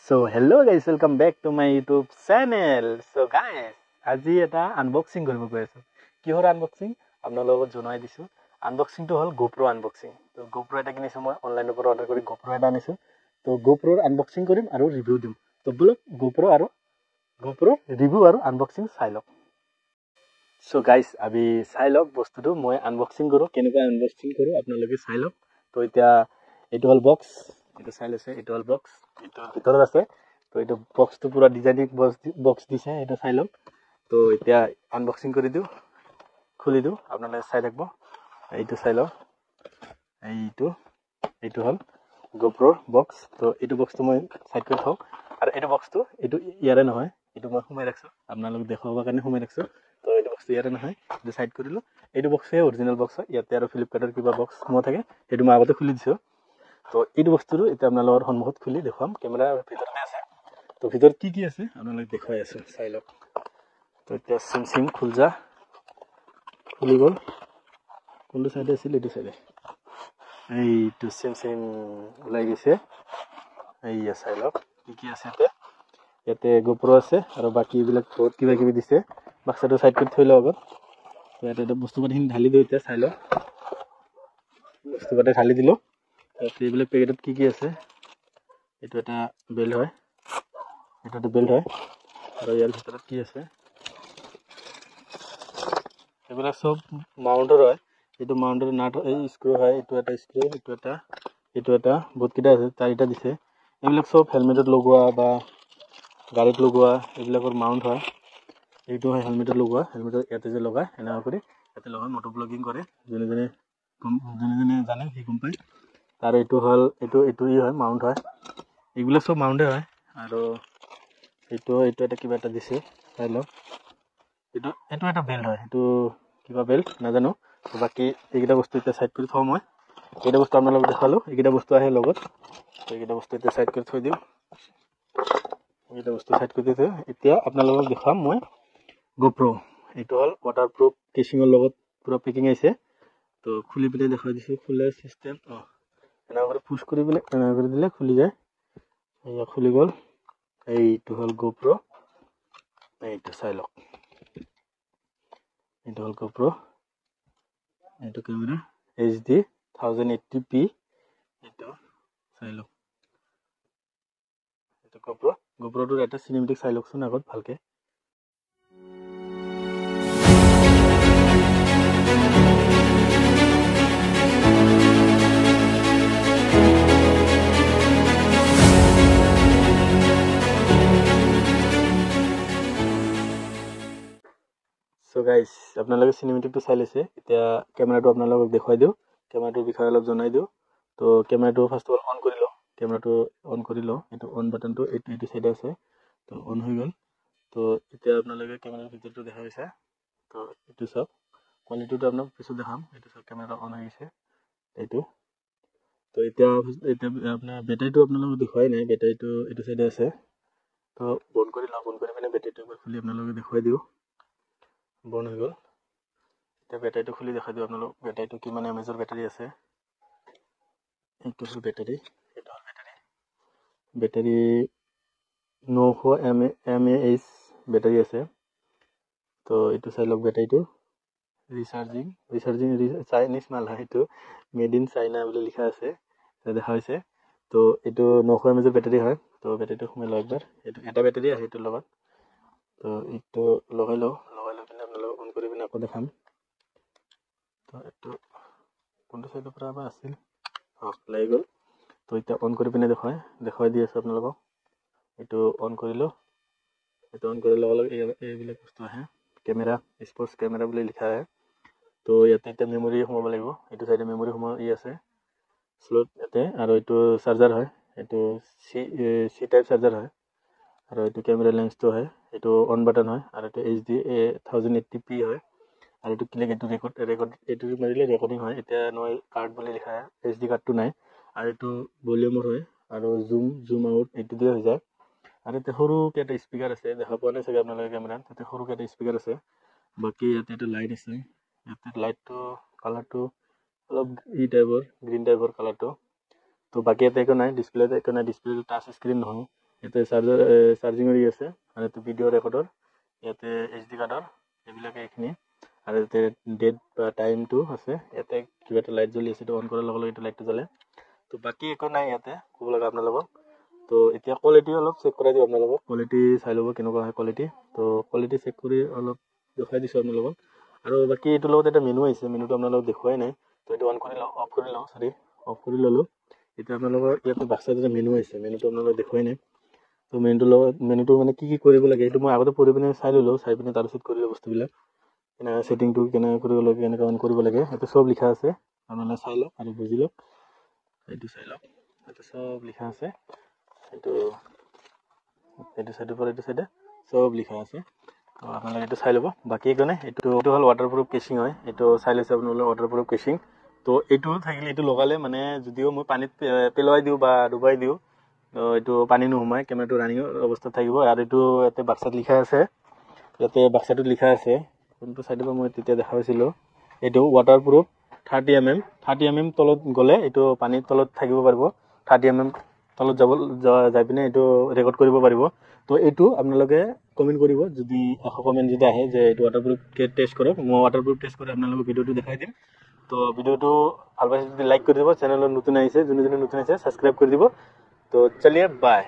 So hello guys, welcome back to my YouTube channel. So guys, আজি এটা unboxing কৰিব গৈ আছো। কিহৰ আনবক্সিং আপোনালোকক জনাই দিছো। আনবক্সিংটো হল GoPro আনবক্সিং। তো GoPro এটা কিনিছো মই অনলাইনৰ পৰা অৰ্ডাৰ কৰি GoPro এটা আনিছো। তো GoProৰ আনবক্সিং কৰিম আৰু ৰিভিউ দিম। তো বলক GoPro ৰিভিউ আৰু আনবক্সিং চাই লওক। So guys, আমি চাই লওক বস্তুটো মই আনবক্সিং কৰো কেনেকৈ আনবক্সিং কৰো আপোনালোকে চাই লওক। তো এতিয়া এইটো হল বক্স, এটা চাই লৈছে এইটো হল বক্স, এইটো ভিতৰত আছে। তো এইটো বক্সটো পুৰা ডিজাইনিং বক্স দিছে, এটা চাই লওক। তো এতিয়া আনবক্সিং কৰি দিও, খুলি দিও, আপোনালোকে চাই থাকব। এইটো চাই লওক, এইটো হল GoProৰ বক্স। তো এইটো বক্সটো মই সাইড কৰি থওঁ আৰু এইটো বক্সটো এইটো ইয়াৰে নহয়, এইটো মই সোমাই ৰাখছো আপোনালোক দেখাবৰ কাৰণে সোমাই ৰাখছো। তো এইটো বক্সটো ইয়াৰে নহয়, এইটো সাইড কৰিলো। এইটো বক্সহে অৰিজিনেল বক্স হয়, ইয়াতে আৰু ফ্লিপকাৰ্টৰ কিবা বক্স সোমোৱা থাকে সেইটো মই আগতে খুলি দিছো। তো এইটো বস্তুটো এতিয়া আপোনালোকৰ সন্মুখত খুলি দেখুৱাম, কেমেৰাৰ ভিতৰতে আছে। তো ভিতৰত কি আছে আপোনালোক দেখুৱাই আছো, চাই লওক। তো এতিয়া চিম খুলজা খুলি গ'ল। কোনটো চাইডে আছিল, এইটো চাইডে এইটো চিম ওলাই গৈছে। এইয়া চাই লওক কি আছে ইয়াতে GoPro আছে আৰু বাকী এইবিলাক বহুত কিবা কিবি দিছে। বাক্সাটো সাইড কৰি থৈ লওক আগত। তো ইয়াতে বস্তু পাতিখিনি ঢালি দিওঁ, এতিয়া চাই লওক। বস্তু পাতি ঢালি দিলো। এইবিলাক পেকেটত কি আছে, এইটো এটা বেল্ট হয়, আৰু ইয়াৰ ভিতৰত কি আছে, এইবিলাক সব মাউন্টৰ হয়। এইটো মাউন্টৰ নাট এই স্ক্ৰু হয়, এইটো এটা স্ক্ৰু, এইটো এটা বহুত কিটা আছে, চাৰিটা দিছে। এইবিলাক সব হেলমেটত লগোৱা বা গাড়ীত লগোৱা এইবিলাকৰ মাউন্ট হয়। এইটো হয় হেলমেটত লগোৱা, হেলমেটত ইয়াতে যে লগায় এনেকুৱা কৰি ইয়াতে লগাই মটো ব্লগিং কৰে, যোনে জানে সি গম পায়। আৰু এইটো হল এইটো হয় মাউন্ট হয়, এইবিলাক সব মাউন্টে হয়। আৰু এইটো এটা কিবা এটা দিছে, চাই লওক। এইটো এটা বেল্ট হয়, এইটো কিবা বেল্ট নাজানো। বাকি এইকেইটা বস্তু এতিয়া সাইড কৰি থওঁ মই। এইকেইটা বস্তু আপোনালোকক দেখালো, এইকেইটা বস্তু আহে লগত। এইকেইটা বস্তু এতিয়া সাইড কৰি থৈ দিওঁ, এতিয়া আপোনালোকক দেখাম মই GoPro। এইটো হল ৱাটাৰপ্ৰুফ কেচিঙৰ লগত পুৰা পেকিং আহিছে। তো খুলি পেলাই দেখাই দিছো, খোলাৰ চিষ্টেম এনেকুৱা কৰি পুশ কৰি পেলাই এনেকুৱা কৰি দিলে খুলি যায়। এয়া খুলি গ'ল। এইটো হল GoPro, এইটো চাই লওক। এইটো হল GoPro, এইটো কেমেৰা HD 1080p, এইটো চাই লওক। এইটো GoProটোৰ এটা চিনেমেটিক চাই লওকচোন আগত ভালকে। So guys, আপোনালোকে চিনেমেটিকটো চাই লৈছে। এতিয়া কেমেৰাটো আপোনালোকক দেখুৱাই দিওঁ, কেমেৰাটোৰ বিষয়ে অলপ জনাই দিওঁ। তো কেমেৰাটো ফাৰ্ষ্ট অফ অল অন কৰি লওঁ, কেমেৰাটো অন কৰি লওঁ। এইটো অন বাটনটো এইটো চাইডে আছে। তো অন হৈ গ'ল। তো এতিয়া আপোনালোকে কেমেৰাৰ ভিতৰটো দেখা পাইছে। তো এইটো চাওক, কোৱালিটিটো আপোনাক পিছত দেখাম। এইটো চাওক, কেমেৰা অন হৈ গৈছে এইটো। তো এতিয়া আপোনাৰ বেটাৰীটো আপোনালোকক দেখুৱাই নাই, বেটাৰীটো এইটো চাইডে আছে। তো বন্ধ কৰি লওঁ, বন্ধ কৰি পিনে বেটাৰীটো এবাৰ খুলি আপোনালোকে দেখুৱাই দিওঁ। বন্ধ হৈ গ'ল। এতিয়া বেটাৰীটো খুলি দেখাই দিওঁ আপোনালোক, বেটাৰীটো কিমান এমএচৰ বেটাৰী আছে। এইটো হল বেটাৰী, বেটাৰী 900 mAh বেটাৰী আছে। তো এইটো চাই লওক বেটাৰীটো। ৰিচাৰ্জিং চাইনিজ মাল হয়, এইটো মেড ইন চাইনা বুলি লিখা আছে, দেখা হৈছে। তো এইটো 900 mAh বেটাৰী হয়। তো বেটাৰীটো সোমাই লওঁ একবাৰ। এইটো এটা বেটাৰী আছে এইটোৰ লগত। তো এইটো লগাই লওঁ, পিনে আপোনালোকক অন কৰি পিনে আকৌ দেখাম। তো এইটো কোনটো চাইডৰ পৰা বা আছিল, লাগি গ'ল। তো এতিয়া অন কৰি পিনে দেখুৱাই দি আছোঁ আপোনালোকক। এইটো অন কৰিলোঁ, এইটো অন কৰি লগে লগে এইবিলাক বস্তু আহে। কেমেৰা, স্পৰ্টছ কেমেৰা বুলি লিখা আহে। তো ইয়াতে এতিয়া মেমৰি সোমাব লাগিব। এইটো চাইডে মেমৰি সোমাই আছে স্লট ইয়াতে। আৰু এইটো চাৰ্জাৰ হয়, এইটো চি টাইপ চাৰ্জাৰ হয়। আৰু এইটো কেমেৰা লেন্সটো হয়, এইটো অন বাটন হয়। আৰু এইটো HD 1080p হয়। আৰু এইটো ক্লিক, এইটো ৰেকৰ্ড এইটো মাৰিলে ৰেকৰ্ডিং হয়। এতিয়া নহয় কাৰ্ড বুলি লিখা হয়, HD কাৰ্ডটো নাই। আৰু এইটো ভলিউমৰ হয়, আৰু জুম আউট এইটো দিয়ে হৈ যায়। আৰু ইয়াতে সৰুকৈ এটা স্পীকাৰ আছে, দেখা পোৱা নাই চাগে আপোনালোকে কেমেৰাত। তাতে সৰুকৈ এটা স্পীকাৰ আছে। বাকী ইয়াতে এটা লাইট আছে, ইয়াতে লাইটটো কালাৰটো অলপ গ্ৰীণ টাইপৰ কালাৰটো। তো বাকী ইয়াতে একো নাই, ডিছপ্লেত একো নাই, ডিছপ্লেটো টাচ স্ক্ৰীণ নহয়। ইয়াতে চাৰ্জিং কৰি আছে আৰু ইয়াতে ভিডিঅ' ৰেকৰ্ডৰ ইয়াতে HD কাৰ্ডৰ এইবিলাকে এইখিনি আৰু ইয়াতে ডেট বা টাইমটো আছে ইয়াতে কিবা এটা লাইট জ্বলি আছে এইটো অন কৰাৰ লগে লগে এইটো লাইটটো জ্বলে তো বাকী একো নাই ইয়াতে ক'ব লগা আপোনালোকক তো এতিয়া কোৱালিটি অলপ চেক কৰাই দিওঁ আপোনালোকক কোৱালিটি চাই ল'ব কেনেকুৱা হয় কোৱালিটি তো কোৱালিটি চেক কৰি অলপ দেখাই দিছোঁ আপোনালোকক আৰু বাকী এইটোৰ লগত এটা মেনু আহিছে মেনুটো আপোনালোকক দেখুৱাই নাই তো এইটো অন কৰি লওঁ অফ কৰি ল'লোঁ এতিয়া আপোনালোকৰ ইয়াতে বাক্সাত এটা মেনু আহিছে মেনুটো আপোনালোকক দেখুৱাই নাই তো মেনুটোৰ লগত মেনুটো মানে কি কৰিব লাগে সেইটো মই আগতে পঢ়ি পিনে চাই ল'লোঁ চাই পিনে তাৰপিছত কৰিলোঁ বস্তুবিলাক কেনেকৈ ছেটিংটো কেনেকৈ কৰিব লাগে কেনেকৈ অন কৰিব লাগে সেইটো চব লিখা আছে আপোনালোকে চাই লওক আৰু বুজি লওক এইটো চাই লওক এইটো চব লিখা আছে এইটো চাইডৰ পৰা এইটো চাইডে চব লিখা আছে তো আপোনালোকে এইটো চাই ল'ব বাকী একো নাই এইটো হ'ল ৱাটাৰপ্ৰুফ কেচিং হয় এইটো চাই লৈছে আপোনালোকে ৱাটাৰপ্ৰুফ কেচিং তো এইটো থাকিলে এইটো লগালে মানে যদিও মই পানীত পেলোৱাই দিওঁ বা ডুবাই দিওঁ তো এইটো পানী নোসোমায় কেমেৰাটো ৰানিং অৱস্থাত থাকিব আৰু এইটো ইয়াতে বাক্সাত লিখা আছে ইয়াতে বাক্সাটোত লিখা আছে কোনটো চাইডৰ পৰা মই তেতিয়া দেখা পাইছিলোঁ এইটো ৱাটাৰপ্ৰুফ 30 mm তলত গ'লে এইটো পানীৰ তলত থাকিব পাৰিব 30 mm তলত যাই পিনে এইটো ৰেকৰ্ড কৰিব পাৰিব তো এইটো আপোনালোকে কমেণ্ট কৰিব যদি 100 কমেণ্ট যদি আহে যে এইটো ৱাটাৰপ্ৰুফ টেষ্ট কৰক মই ৱাটাৰপ্ৰুফ টেষ্ট কৰি আপোনালোকক ভিডিঅ'টো দেখাই দিম তো ভিডিঅ'টো ভাল পাইছে যদি লাইক কৰি দিব চেনেলত নতুন আহিছে যোনে নতুন আহিছে ছাবস্ক্ৰাইব কৰি দিব তো চলিয়ে বাই